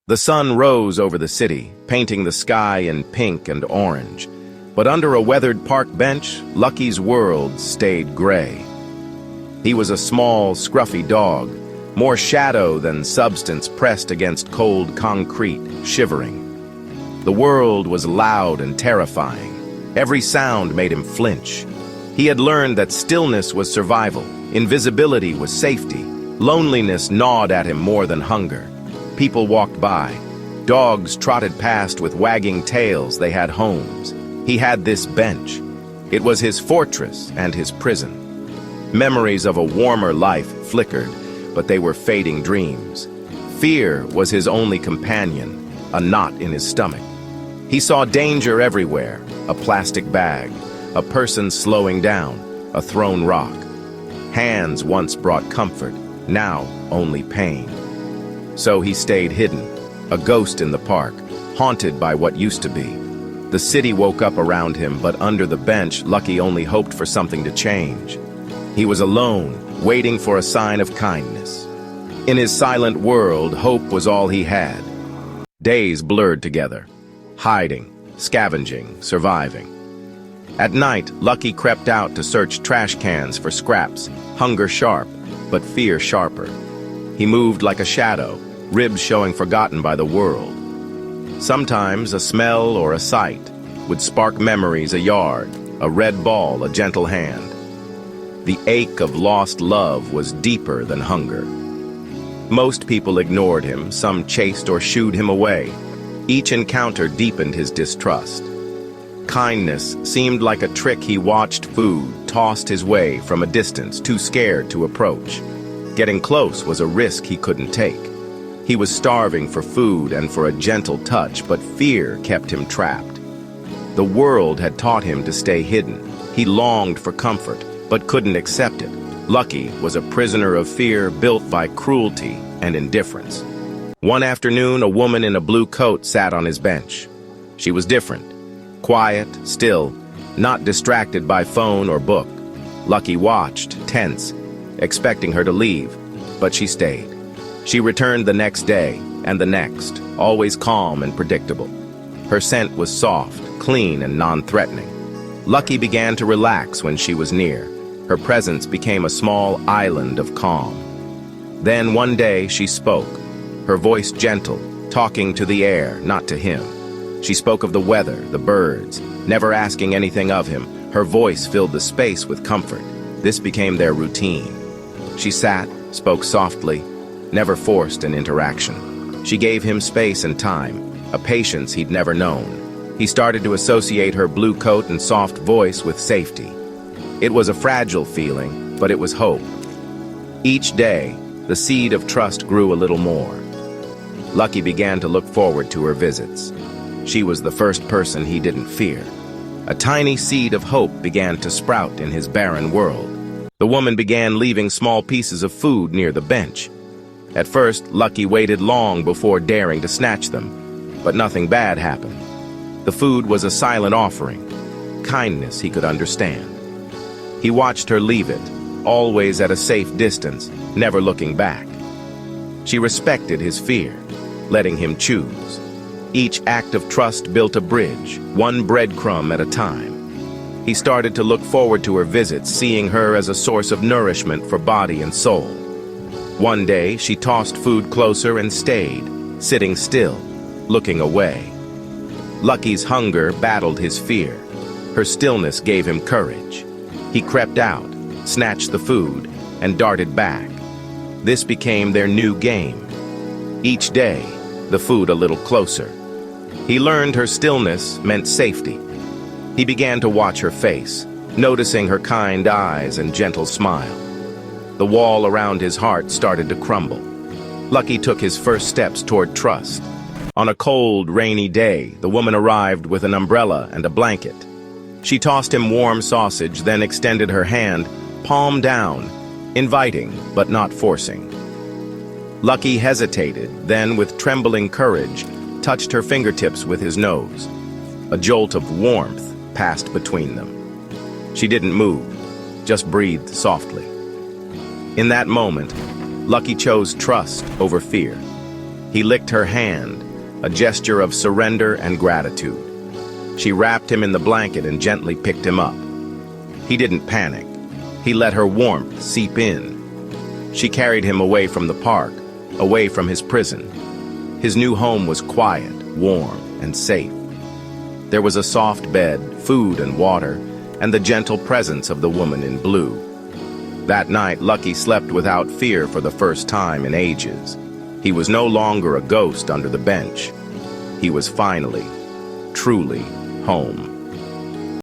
The sun rose over the city, painting the sky in pink and orange. But under a weathered park bench, Lucky's world stayed gray. He was a small, scruffy dog, more shadow than substance pressed against cold concrete, shivering. The world was loud and terrifying. Every sound made him flinch. He had learned that stillness was survival, invisibility was safety. Loneliness gnawed at him more than hunger. People walked by. Dogs trotted past with wagging tails. They had homes. He had this bench. It was his fortress and his prison. Memories of a warmer life flickered, but they were fading dreams. Fear was his only companion, a knot in his stomach. He saw danger everywhere, a plastic bag, a person slowing down, a thrown rock. Hands once brought comfort, now only pain. So he stayed hidden, a ghost in the park, haunted by what used to be. The city woke up around him, but under the bench, Lucky only hoped for something to change. He was alone, waiting for a sign of kindness. In his silent world, hope was all he had. Days blurred together, hiding, scavenging, surviving. At night, Lucky crept out to search trash cans for scraps, hunger sharp, but fear sharper. He moved like a shadow, ribs showing forgotten by the world. Sometimes a smell or a sight would spark memories, a yard, a red ball, a gentle hand. The ache of lost love was deeper than hunger. Most people ignored him, some chased or shooed him away. Each encounter deepened his distrust. Kindness seemed like a trick he watched, food tossed his way from a distance, too scared to approach. Getting close was a risk he couldn't take. He was starving for food and for a gentle touch, but fear kept him trapped. The world had taught him to stay hidden. He longed for comfort, but couldn't accept it. Lucky was a prisoner of fear built by cruelty and indifference. One afternoon, a woman in a blue coat sat on his bench. She was different, quiet, still, not distracted by phone or book. Lucky watched, tense, expecting her to leave, but she stayed. She returned the next day, and the next, always calm and predictable. Her scent was soft, clean, and non-threatening. Lucky began to relax when she was near. Her presence became a small island of calm. Then one day she spoke, her voice gentle, talking to the air, not to him. She spoke of the weather, the birds, never asking anything of him. Her voice filled the space with comfort. This became their routine. She sat, spoke softly, never forced an interaction. She gave him space and time, a patience he'd never known. He started to associate her blue coat and soft voice with safety. It was a fragile feeling, but it was hope. Each day, the seed of trust grew a little more. Lucky began to look forward to her visits. She was the first person he didn't fear. A tiny seed of hope began to sprout in his barren world. The woman began leaving small pieces of food near the bench. At first, Lucky waited long before daring to snatch them, but nothing bad happened. The food was a silent offering, kindness he could understand. He watched her leave it, always at a safe distance, never looking back. She respected his fear, letting him choose. Each act of trust built a bridge, one breadcrumb at a time. He started to look forward to her visits, seeing her as a source of nourishment for body and soul. One day, she tossed food closer and stayed, sitting still, looking away. Lucky's hunger battled his fear. Her stillness gave him courage. He crept out, snatched the food, and darted back. This became their new game. Each day, the food a little closer. He learned her stillness meant safety. He began to watch her face, noticing her kind eyes and gentle smile. The wall around his heart started to crumble. Lucky took his first steps toward trust. On a cold, rainy day, the woman arrived with an umbrella and a blanket. She tossed him warm sausage, then extended her hand, palm down, inviting but not forcing. Lucky hesitated, then with trembling courage, touched her fingertips with his nose. A jolt of warmth passed between them. She didn't move, just breathed softly. In that moment, Lucky chose trust over fear. He licked her hand, a gesture of surrender and gratitude. She wrapped him in the blanket and gently picked him up. He didn't panic. He let her warmth seep in. She carried him away from the park, away from his prison. His new home was quiet, warm, and safe. There was a soft bed, food and water, and the gentle presence of the woman in blue. That night, Lucky slept without fear for the first time in ages. He was no longer a ghost under the bench. He was finally, truly home.